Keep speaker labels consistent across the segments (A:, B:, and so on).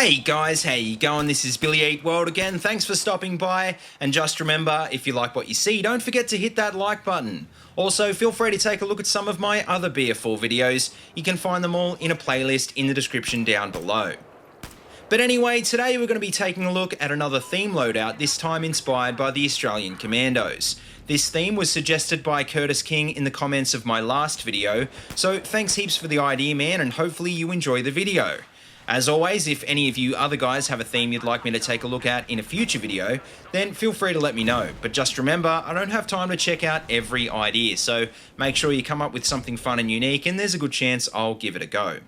A: Hey guys, how you going? This is BillyEatWorld again. Thanks for stopping by, and just remember, if you like what you see, don't forget to hit that like button. Also, feel free to take a look at some of my other BF4 videos. You can find them all in a playlist in the description down below. But anyway, today we're going to be taking a look at another theme loadout, this time inspired by the Australian Commandos. This theme was suggested by Curtis King in the comments of my last video, so thanks heaps for the idea, man, and hopefully you enjoy the video. As always, if any of you other guys have a theme you'd like me to take a look at in a future video, then feel free to let me know. But just remember, I don't have time to check out every idea, so make sure you come up with something fun and unique, and there's a good chance I'll give it a go.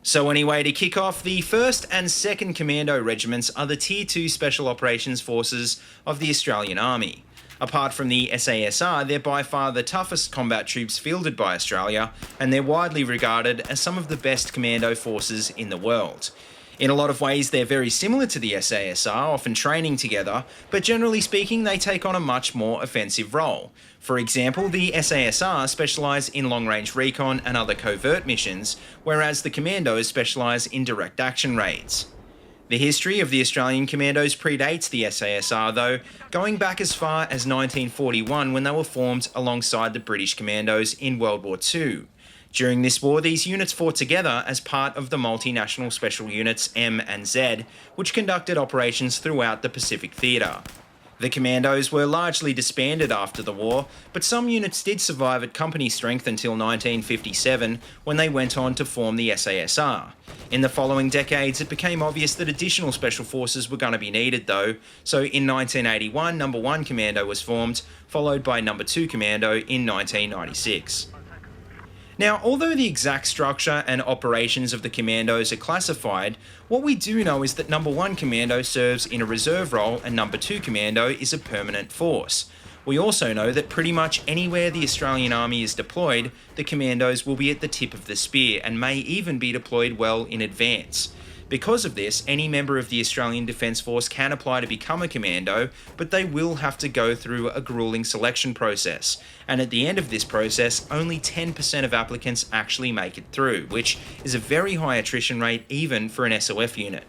A: So anyway, to kick off, the 1st and 2nd Commando Regiments are the Tier 2 Special Operations Forces of the Australian Army. Apart from the SASR, they're by far the toughest combat troops fielded by Australia, and they're widely regarded as some of the best commando forces in the world. In a lot of ways, they're very similar to the SASR, often training together, but generally speaking, they take on a much more offensive role. For example, the SASR specialise in long-range recon and other covert missions, whereas the Commandos specialise in direct action raids. The history of the Australian Commandos predates the SASR though, going back as far as 1941 when they were formed alongside the British Commandos in World War II. During this war, these units fought together as part of the multinational special units M and Z, which conducted operations throughout the Pacific Theatre. The Commandos were largely disbanded after the war, but some units did survive at company strength until 1957, when they went on to form the SASR. In the following decades, it became obvious that additional special forces were going to be needed though, so in 1981, No. 1 Commando was formed, followed by No. 2 Commando in 1996. Now, although the exact structure and operations of the Commandos are classified, what we do know is that No. 1 Commando serves in a reserve role and No. 2 Commando is a permanent force. We also know that pretty much anywhere the Australian Army is deployed, the Commandos will be at the tip of the spear and may even be deployed well in advance. Because of this, any member of the Australian Defence Force can apply to become a commando, but they will have to go through a gruelling selection process. And at the end of this process, only 10% of applicants actually make it through, which is a very high attrition rate even for an SOF unit.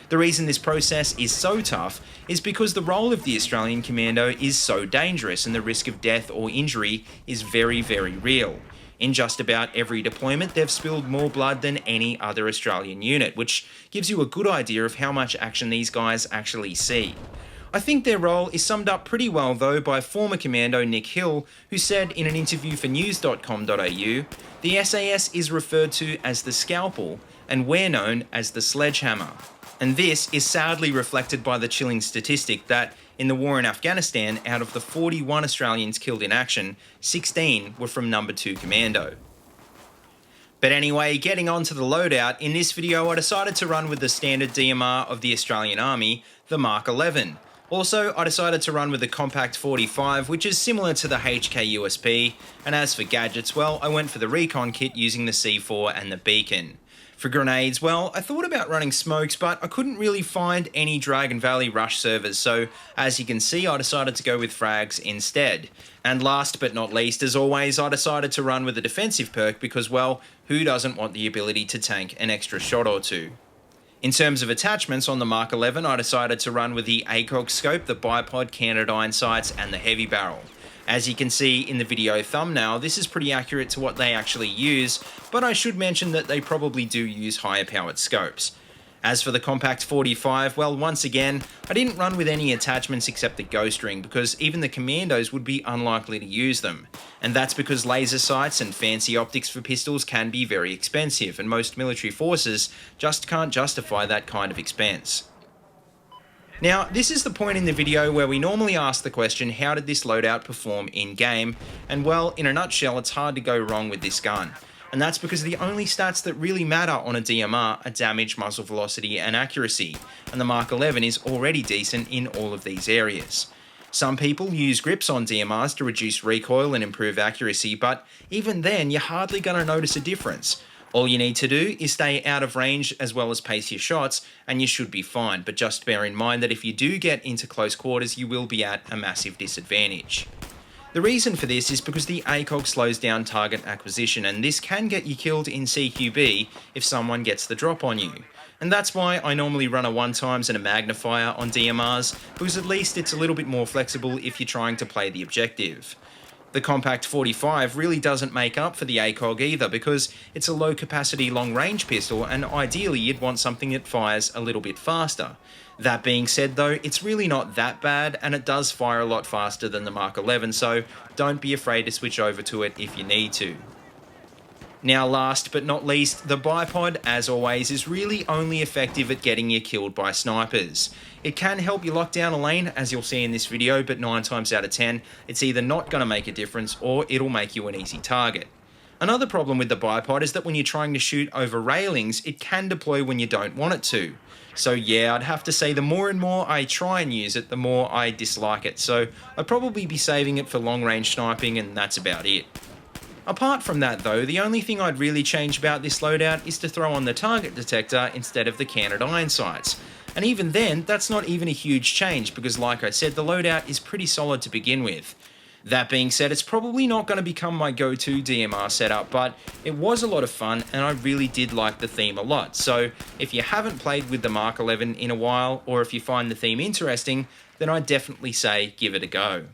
A: The reason this process is so tough is because the role of the Australian Commando is so dangerous and the risk of death or injury is very, very real. In just about every deployment, they've spilled more blood than any other Australian unit, which gives you a good idea of how much action these guys actually see. I think their role is summed up pretty well though by former Commando Nick Hill, who said in an interview for news.com.au, "The SAS is referred to as the scalpel, and we're known as the sledgehammer." And this is sadly reflected by the chilling statistic that in the war in Afghanistan, out of the 41 Australians killed in action, 16 were from No. 2 Commando. But anyway, getting on to the loadout, in this video I decided to run with the standard DMR of the Australian Army, the Mark 11. Also, I decided to run with the Compact 45, which is similar to the HK USP, and as for gadgets, well, I went for the recon kit using the C4 and the beacon. For grenades, well, I thought about running smokes, but I couldn't really find any Dragon Valley Rush servers, so as you can see, I decided to go with frags instead. And last but not least, as always, I decided to run with a defensive perk because, well, who doesn't want the ability to tank an extra shot or two? In terms of attachments on the Mark 11, I decided to run with the ACOG scope, the Bipod Candidine sights, and the heavy barrel. As you can see in the video thumbnail, this is pretty accurate to what they actually use, but I should mention that they probably do use higher powered scopes. As for the Compact 45, well, once again, I didn't run with any attachments except the ghost ring because even the Commandos would be unlikely to use them. And that's because laser sights and fancy optics for pistols can be very expensive, and most military forces just can't justify that kind of expense. Now, this is the point in the video where we normally ask the question, how did this loadout perform in-game? And well, in a nutshell, it's hard to go wrong with this gun. And that's because the only stats that really matter on a DMR are damage, muzzle velocity, and accuracy, and the Mark 11 is already decent in all of these areas. Some people use grips on DMRs to reduce recoil and improve accuracy, but even then, you're hardly going to notice a difference. All you need to do is stay out of range as well as pace your shots, and you should be fine, but just bear in mind that if you do get into close quarters, you will be at a massive disadvantage. The reason for this is because the ACOG slows down target acquisition, and this can get you killed in CQB if someone gets the drop on you. And that's why I normally run a 1x and a magnifier on DMRs, because at least it's a little bit more flexible if you're trying to play the objective. The Compact 45 really doesn't make up for the ACOG either, because it's a low capacity long range pistol, and ideally you'd want something that fires a little bit faster. That being said though, it's really not that bad, and it does fire a lot faster than the Mark 11, so don't be afraid to switch over to it if you need to. Now last but not least, the Bipod, as always, is really only effective at getting you killed by snipers. It can help you lock down a lane, as you'll see in this video, but 9 times out of 10, it's either not going to make a difference or it'll make you an easy target. Another problem with the Bipod is that when you're trying to shoot over railings, it can deploy when you don't want it to. So yeah, I'd have to say the more and more I try and use it, the more I dislike it, so I'd probably be saving it for long range sniping, and that's about it. Apart from that though, the only thing I'd really change about this loadout is to throw on the target detector instead of the canted iron sights. And even then, that's not even a huge change because like I said, the loadout is pretty solid to begin with. That being said, it's probably not going to become my go-to DMR setup, but it was a lot of fun and I really did like the theme a lot. So if you haven't played with the Mark 11 in a while, or if you find the theme interesting, then I'd definitely say give it a go.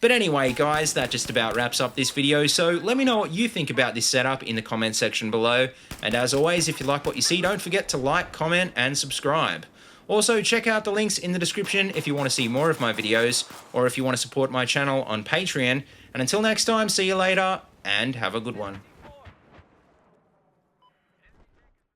A: But anyway guys, that just about wraps up this video, so let me know what you think about this setup in the comment section below, and as always, if you like what you see, don't forget to like, comment and subscribe. Also, check out the links in the description if you want to see more of my videos, or if you want to support my channel on Patreon, and until next time, see you later, and have a good one.